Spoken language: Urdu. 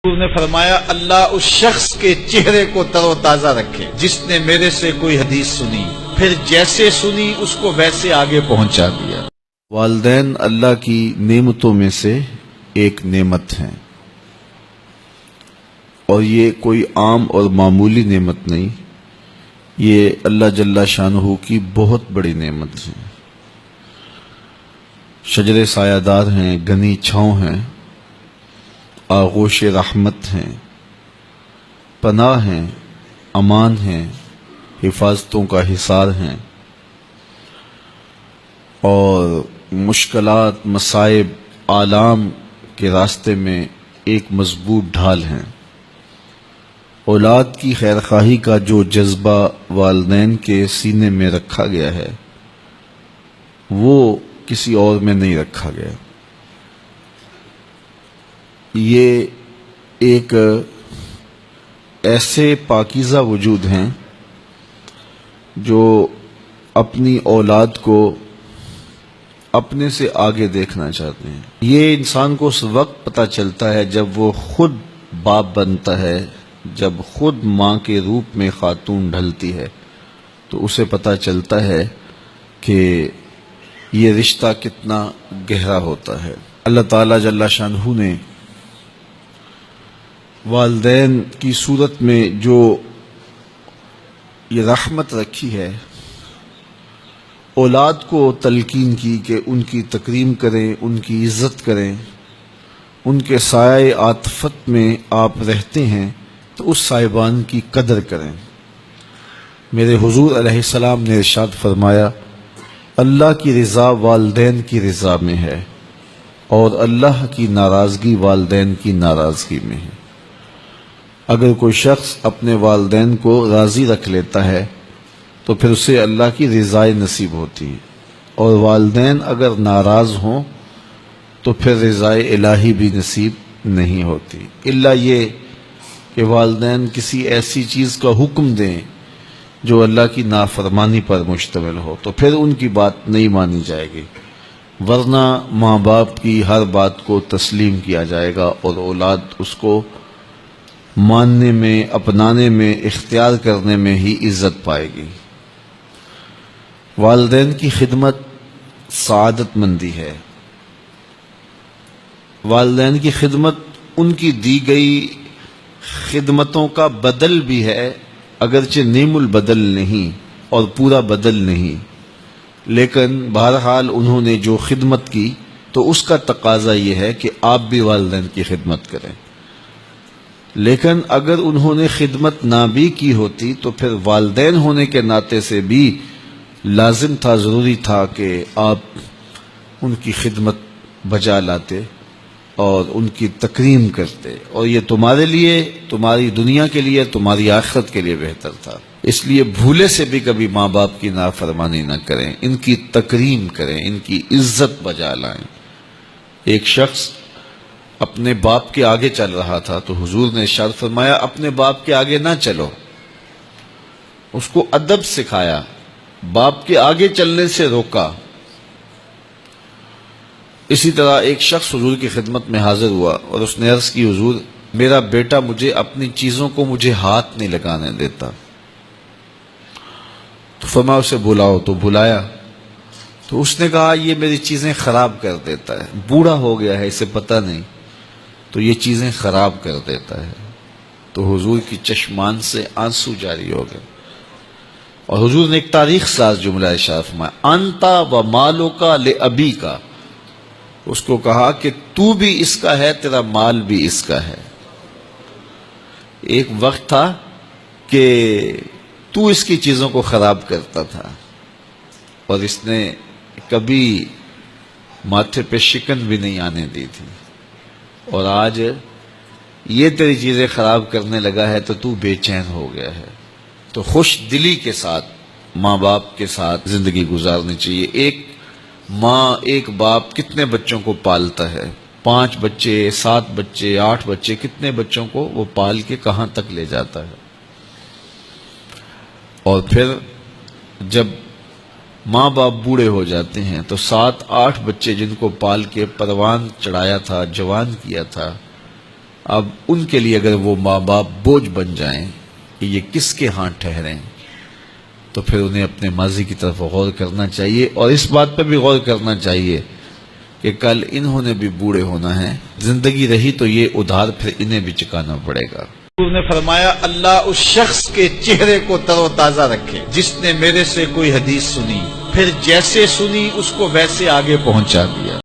حضور نے فرمایا اللہ اس شخص کے چہرے کو تر و تازہ رکھے جس نے میرے سے کوئی حدیث سنی، پھر جیسے سنی اس کو ویسے آگے پہنچا دیا۔ والدین اللہ کی نعمتوں میں سے ایک نعمت ہیں، اور یہ کوئی عام اور معمولی نعمت نہیں، یہ اللہ جل شانہ کی بہت بڑی نعمت ہے۔ شجر سایہ دار ہیں، گھنی چھاؤں ہیں، آغوش رحمت ہیں، پناہ ہیں، امان ہیں، حفاظتوں کا حصار ہیں، اور مشکلات، مصائب، آلام کے راستے میں ایک مضبوط ڈھال ہیں۔ اولاد کی خیرخواہی کا جو جذبہ والدین کے سینے میں رکھا گیا ہے وہ کسی اور میں نہیں رکھا گیا۔ یہ ایک ایسے پاکیزہ وجود ہیں جو اپنی اولاد کو اپنے سے آگے دیکھنا چاہتے ہیں۔ یہ انسان کو اس وقت پتہ چلتا ہے جب وہ خود باپ بنتا ہے، جب خود ماں کے روپ میں خاتون ڈھلتی ہے، تو اسے پتہ چلتا ہے کہ یہ رشتہ کتنا گہرا ہوتا ہے۔ اللہ تعالیٰ جل شانہ نے والدین کی صورت میں جو یہ رحمت رکھی ہے، اولاد کو تلقین کی کہ ان کی تکریم کریں، ان کی عزت کریں، ان کے سائے عاطفت میں آپ رہتے ہیں تو اس صاحبان کی قدر کریں۔ میرے حضور علیہ السلام نے ارشاد فرمایا، اللہ کی رضا والدین کی رضا میں ہے، اور اللہ کی ناراضگی والدین کی ناراضگی میں ہے۔ اگر کوئی شخص اپنے والدین کو راضی رکھ لیتا ہے تو پھر اسے اللہ کی رضا نصیب ہوتی ہے، اور والدین اگر ناراض ہوں تو پھر رضا الہی بھی نصیب نہیں ہوتی، الا یہ کہ والدین کسی ایسی چیز کا حکم دیں جو اللہ کی نافرمانی پر مشتمل ہو، تو پھر ان کی بات نہیں مانی جائے گی، ورنہ ماں باپ کی ہر بات کو تسلیم کیا جائے گا اور اولاد اس کو ماننے میں، اپنانے میں، اختیار کرنے میں ہی عزت پائے گی۔ والدین کی خدمت سعادت مندی ہے۔ والدین کی خدمت ان کی دی گئی خدمتوں کا بدل بھی ہے، اگرچہ نیم البدل نہیں اور پورا بدل نہیں، لیکن بہرحال انہوں نے جو خدمت کی تو اس کا تقاضا یہ ہے کہ آپ بھی والدین کی خدمت کریں۔ لیکن اگر انہوں نے خدمت نہ بھی کی ہوتی تو پھر والدین ہونے کے ناطے سے بھی لازم تھا، ضروری تھا کہ آپ ان کی خدمت بجا لاتے اور ان کی تکریم کرتے، اور یہ تمہارے لیے، تمہاری دنیا کے لیے، تمہاری آخرت کے لیے بہتر تھا۔ اس لیے بھولے سے بھی کبھی ماں باپ کی نافرمانی نہ کریں، ان کی تکریم کریں، ان کی عزت بجا لائیں۔ ایک شخص اپنے باپ کے آگے چل رہا تھا تو حضور نے ارشاد فرمایا اپنے باپ کے آگے نہ چلو، اس کو ادب سکھایا، باپ کے آگے چلنے سے روکا۔ اسی طرح ایک شخص حضور کی خدمت میں حاضر ہوا اور اس نے عرض کی، حضور میرا بیٹا مجھے اپنی چیزوں کو مجھے ہاتھ نہیں لگانے دیتا، تو فرمایا اسے بلاؤ، تو بلایا تو اس نے کہا یہ میری چیزیں خراب کر دیتا ہے، بوڑھا ہو گیا ہے، اسے پتہ نہیں، تو یہ چیزیں خراب کر دیتا ہے۔ تو حضور کی چشمان سے آنسو جاری ہو گئے، اور حضور نے ایک تاریخ ساز جملہ ارشاد فرمایا، انتا و مالو کا لابی کا، اس کو کہا کہ تو بھی اس کا ہے، تیرا مال بھی اس کا ہے۔ ایک وقت تھا کہ تو اس کی چیزوں کو خراب کرتا تھا اور اس نے کبھی ماتھے پہ شکن بھی نہیں آنے دی تھی، اور آج یہ تیری چیزیں خراب کرنے لگا ہے تو تو بے چین ہو گیا ہے۔ تو خوش دلی کے ساتھ ماں باپ کے ساتھ زندگی گزارنی چاہیے۔ ایک ماں، ایک باپ کتنے بچوں کو پالتا ہے؟ 5 بچے، 7 بچے، 8 بچے، کتنے بچوں کو وہ پال کے کہاں تک لے جاتا ہے؟ اور پھر جب ماں باپ بوڑھے ہو جاتے ہیں تو 7-8 بچے جن کو پال کے پروان چڑھایا تھا، جوان کیا تھا، اب ان کے لیے اگر وہ ماں باپ بوجھ بن جائیں کہ یہ کس کے ہاں ٹھہریں، تو پھر انہیں اپنے ماضی کی طرف غور کرنا چاہیے، اور اس بات پر بھی غور کرنا چاہیے کہ کل انہوں نے بھی بوڑھے ہونا ہے، زندگی رہی تو یہ ادھار پھر انہیں بھی چکانا پڑے گا۔ حضور نے فرمایا اللہ اس شخص کے چہرے کو تر و تازہ رکھے جس نے میرے سے کوئی حدیث سنی، پھر جیسے سنی اس کو ویسے آگے پہنچا دیا۔